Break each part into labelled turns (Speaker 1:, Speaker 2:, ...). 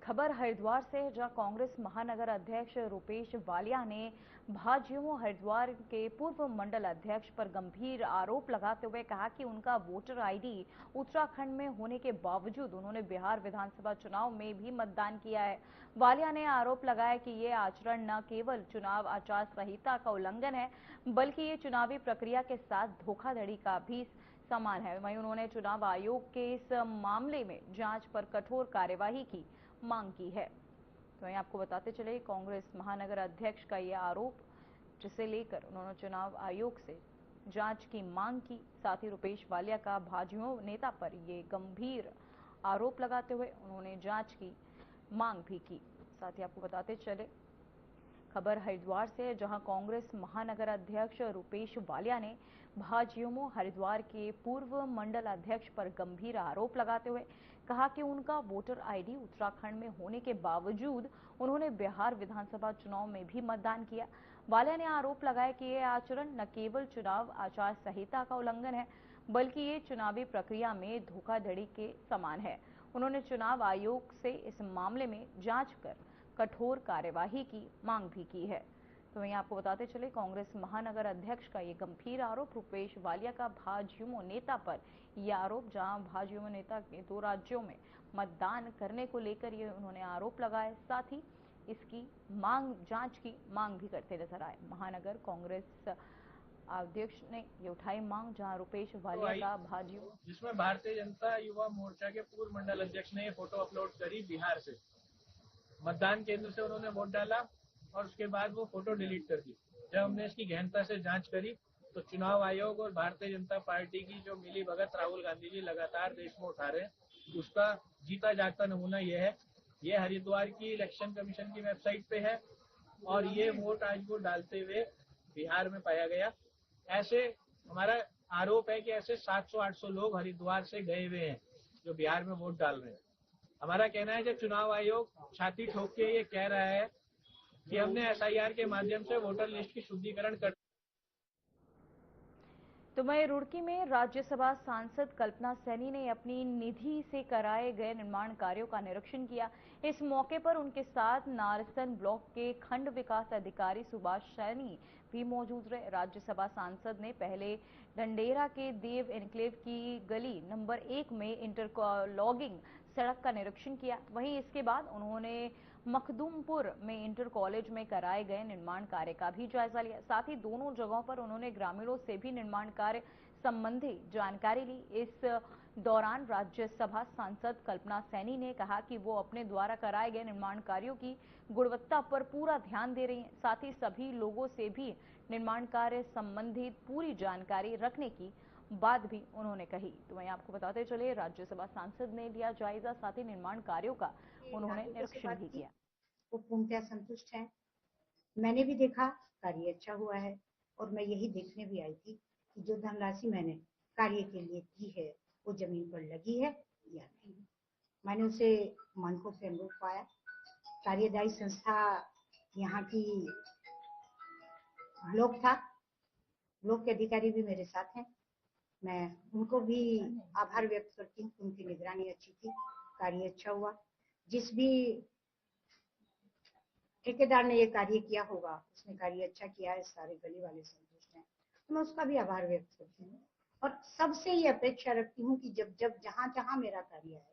Speaker 1: खबर हरिद्वार से है, जहां कांग्रेस महानगर अध्यक्ष रूपेश वालिया ने भाजयुमो हरिद्वार के पूर्व मंडल अध्यक्ष पर गंभीर आरोप लगाते हुए कहा कि उनका वोटर आईडी उत्तराखंड में होने के बावजूद उन्होंने बिहार विधानसभा चुनाव में भी मतदान किया है। वालिया ने आरोप लगाया कि ये आचरण न केवल चुनाव आचार संहिता का उल्लंघन है, बल्कि ये चुनावी प्रक्रिया के साथ धोखाधड़ी का भी समान है। वहीं उन्होंने चुनाव आयोग के इस मामले में जांच पर कठोर कार्यवाही की मांग की है। तो वहीं आपको बताते चले, कांग्रेस महानगर अध्यक्ष का यह आरोप, जिसे लेकर उन्होंने चुनाव आयोग से जांच की मांग की। साथ ही रूपेश वालिया का भाजयुमो नेता पर ये गंभीर आरोप लगाते हुए उन्होंने जांच की मांग भी की। साथ ही आपको बताते चले, खबर हरिद्वार से है, जहां कांग्रेस महानगर अध्यक्ष रूपेश वालिया ने भाजयुमो हरिद्वार के पूर्व मंडल अध्यक्ष पर गंभीर आरोप लगाते हुए कहा कि उनका वोटर आईडी उत्तराखंड में होने के बावजूद उन्होंने बिहार विधानसभा चुनाव में भी मतदान किया। वालिया ने आरोप लगाया कि यह आचरण न केवल चुनाव आचार संहिता का उल्लंघन है, बल्कि ये चुनावी प्रक्रिया में धोखाधड़ी के समान है। उन्होंने चुनाव आयोग से इस मामले में जांच कर कठोर कार्यवाही की मांग भी की है। तो वहीं आपको बताते चले, कांग्रेस महानगर अध्यक्ष का ये गंभीर आरोप, रूपेश वालिया का भाजयुमो नेता पर यह आरोप, जहां भाजयुमो नेता के 2 राज्यों में मतदान करने को लेकर ये उन्होंने आरोप लगाए। साथ ही इसकी मांग, जांच की मांग भी करते नजर आए। महानगर कांग्रेस अध्यक्ष ने ये उठाई मांग, जहां रूपेश वालिया का भाजयुमो,
Speaker 2: जिसमें भारतीय जनता युवा मोर्चा के पूर्व मंडल अध्यक्ष ने ये फोटो अपलोड करी बिहार से। मतदान केंद्र से उन्होंने वोट डाला और उसके बाद वो फोटो डिलीट कर दी। जब हमने इसकी गहनता से जांच करी तो चुनाव आयोग और भारतीय जनता पार्टी की जो मिली भगत राहुल गांधी जी लगातार देश में उठा रहे हैं, उसका जीता जागता नमूना यह है। ये हरिद्वार की इलेक्शन कमीशन की वेबसाइट पे है और ये वोट आज वो डालते हुए बिहार में पाया गया। ऐसे हमारा आरोप है कि ऐसे 700-800 लोग हरिद्वार से गए हुए हैं जो बिहार में वोट डाल रहे हैं। हमारा कहना है कि चुनाव आयोग छाती ठोक के ये कह रहा है कि हमने एसआईआर के माध्यम से वोटर लिस्ट की शुद्धिकरण कर।
Speaker 1: तो वहीं रुड़की में राज्यसभा सांसद कल्पना सैनी ने अपनी निधि से कराए गए निर्माण कार्यों का निरीक्षण किया। इस मौके पर उनके साथ नारसन ब्लॉक के खंड विकास अधिकारी सुभाष सैनी भी मौजूद रहे। राज्यसभा सांसद ने पहले ढंडेरा के देव एन्क्लेव की गली नंबर 1 में इंटरलॉगिंग सड़क का निरीक्षण किया। वहीं इसके बाद उन्होंने मखदूमपुर में इंटर कॉलेज में कराए गए निर्माण कार्य का भी जायजा लिया। साथ ही दोनों जगहों पर उन्होंने ग्रामीणों से भी निर्माण कार्य संबंधी जानकारी ली। इस दौरान राज्यसभा सांसद कल्पना सैनी ने कहा कि वो अपने द्वारा कराए गए निर्माण कार्यों की गुणवत्ता पर पूरा ध्यान दे रही हैं। साथ ही सभी लोगों से भी निर्माण कार्य संबंधित पूरी जानकारी रखने की बात भी उन्होंने कही। तो वहीं आपको बताते चले, राज्यसभा सांसद ने लिया जायजा, साथ ही निर्माण कार्यों का उन्होंने निरीक्षण भी किया।
Speaker 3: वो पूर्णतः संतुष्ट हैं। मैंने भी देखा कार्य अच्छा हुआ है और मैं यही देखने भी आई थी कि जो धनराशि मैंने कार्य के लिए दी है वो जमीन पर लगी है या नहीं। मैंने उसे मानकों के अनुरूप पाया। कार्यदायी संस्था यहाँ की ब्लॉक था, ब्लॉक के अधिकारी भी मेरे साथ हैं। मैं उनको भी आभार व्यक्त करती हूँ। उनकी निगरानी अच्छी थी, कार्य अच्छा हुआ। जिस भी ठेकेदार ने ये कार्य किया होगा उसने कार्य अच्छा किया है, सारे गली वाले संतुष्ट हैं, तो मैं उसका भी आभार व्यक्त करती हूँ। और सबसे ये अपेक्षा रखती हूँ कि जब जब जहाँ जहाँ मेरा कार्य है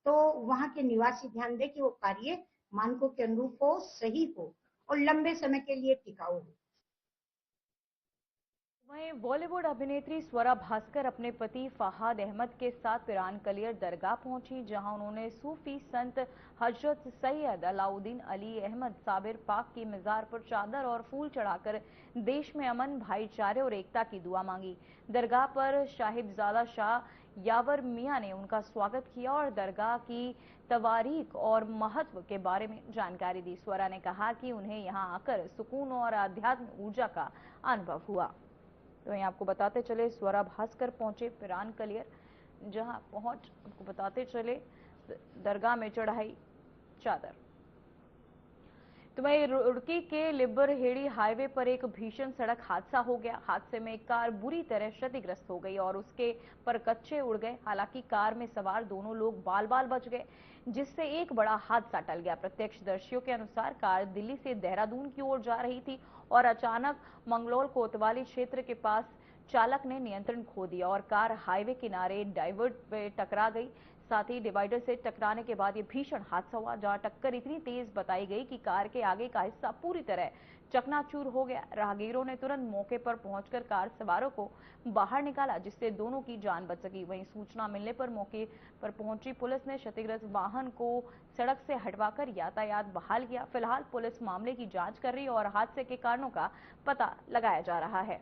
Speaker 3: तो वहाँ के निवासी ध्यान दे कि वो कार्य मानकों के अनुरूप हो, सही हो और लंबे समय के लिए टिकाऊ हो।
Speaker 1: वहीं बॉलीवुड अभिनेत्री स्वरा भास्कर अपने पति फहाद अहमद के साथ पिरानकलियर दरगाह पहुंची, जहां उन्होंने सूफी संत हजरत सैयद अलाउद्दीन अली अहमद साबिर पाक की मजार पर चादर और फूल चढ़ाकर देश में अमन, भाईचारे और एकता की दुआ मांगी। दरगाह पर साहिबजादा शाह यावर मियां ने उनका स्वागत किया और दरगाह की तवारीख और महत्व के बारे में जानकारी दी। स्वरा ने कहा कि उन्हें यहां आकर सुकून और आध्यात्मिक ऊर्जा का अनुभव हुआ। तो वहीं आपको बताते चले, स्वरा भास्कर पहुंचे पिरानकलियर, जहां पहुंच आपको बताते चले दरगाह में चढ़ाई चादर। तो वहीं रुड़की के लिब्बरहेड़ी हाईवे पर एक भीषण सड़क हादसा हो गया। हादसे में एक कार बुरी तरह क्षतिग्रस्त हो गई और उसके पर कच्चे उड़ गए। हालांकि कार में सवार दोनों लोग बाल बाल बच गए, जिससे एक बड़ा हादसा टल गया। प्रत्यक्षदर्शियों के अनुसार कार दिल्ली से देहरादून की ओर जा रही थी और अचानक मंगलौर कोतवाली क्षेत्र के पास चालक ने नियंत्रण खो दिया और कार हाईवे किनारे डाइवर्ट पे टकरा गई। साथ ही डिवाइडर से टकराने के बाद ये भीषण हादसा हुआ, जहां टक्कर इतनी तेज बताई गई कि कार के आगे का हिस्सा पूरी तरह चकनाचूर हो गया। राहगीरों ने तुरंत मौके पर पहुंचकर कार सवारों को बाहर निकाला, जिससे दोनों की जान बच सकी। वहीं सूचना मिलने पर मौके पर पहुंची पुलिस ने क्षतिग्रस्त वाहन को सड़क से हटवाकर यातायात बहाल किया। फिलहाल पुलिस मामले की जांच कर रही है और हादसे के कारणों का पता लगाया जा रहा है।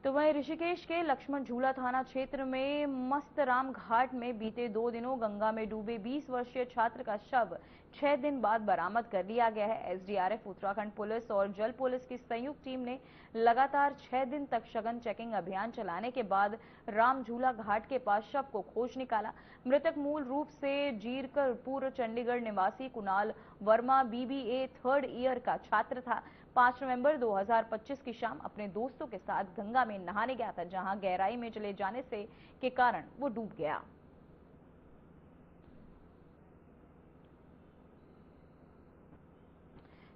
Speaker 1: तो वहीं ऋषिकेश के लक्ष्मण झूला थाना क्षेत्र में मस्तराम घाट में बीते 2 दिनों गंगा में डूबे 20 वर्षीय छात्र का शव 6 दिन बाद बरामद कर लिया गया है। एसडीआरएफ, उत्तराखंड पुलिस और जल पुलिस की संयुक्त टीम ने लगातार 6 दिन तक सघन चेकिंग अभियान चलाने के बाद राम झूला घाट के पास शव को खोज निकाला। मृतक मूल रूप से जीरकपुर चंडीगढ़ निवासी Kunal Verma BBA 3rd year का छात्र था। 5 नवंबर 2025 की शाम अपने दोस्तों के साथ गंगा में नहाने गया था, जहां गहराई में चले जाने से के कारण वो डूब गया।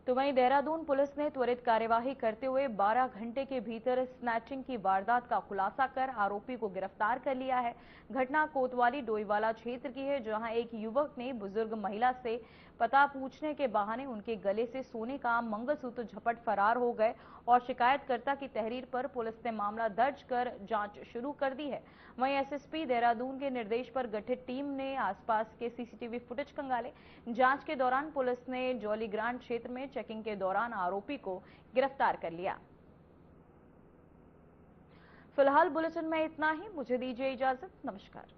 Speaker 1: तो वहीं देहरादून पुलिस ने त्वरित कार्यवाही करते हुए 12 घंटे के भीतर स्नैचिंग की वारदात का खुलासा कर आरोपी को गिरफ्तार कर लिया है। घटना कोतवाली डोईवाला क्षेत्र की है, जहां एक युवक ने बुजुर्ग महिला से पता पूछने के बहाने उनके गले से सोने का मंगलसूत्र झपट फरार हो गए और शिकायतकर्ता की तहरीर पर पुलिस ने मामला दर्ज कर जांच शुरू कर दी है। वहीं एसएसपी देहरादून के निर्देश पर गठित टीम ने आसपास के सीसीटीवी फुटेज खंगाले। जांच के दौरान पुलिस ने जौलीग्रांट क्षेत्र में चेकिंग के दौरान आरोपी को गिरफ्तार कर लिया। फिलहाल बुलेटिन में इतना ही। मुझे दीजिए इजाजत। नमस्कार।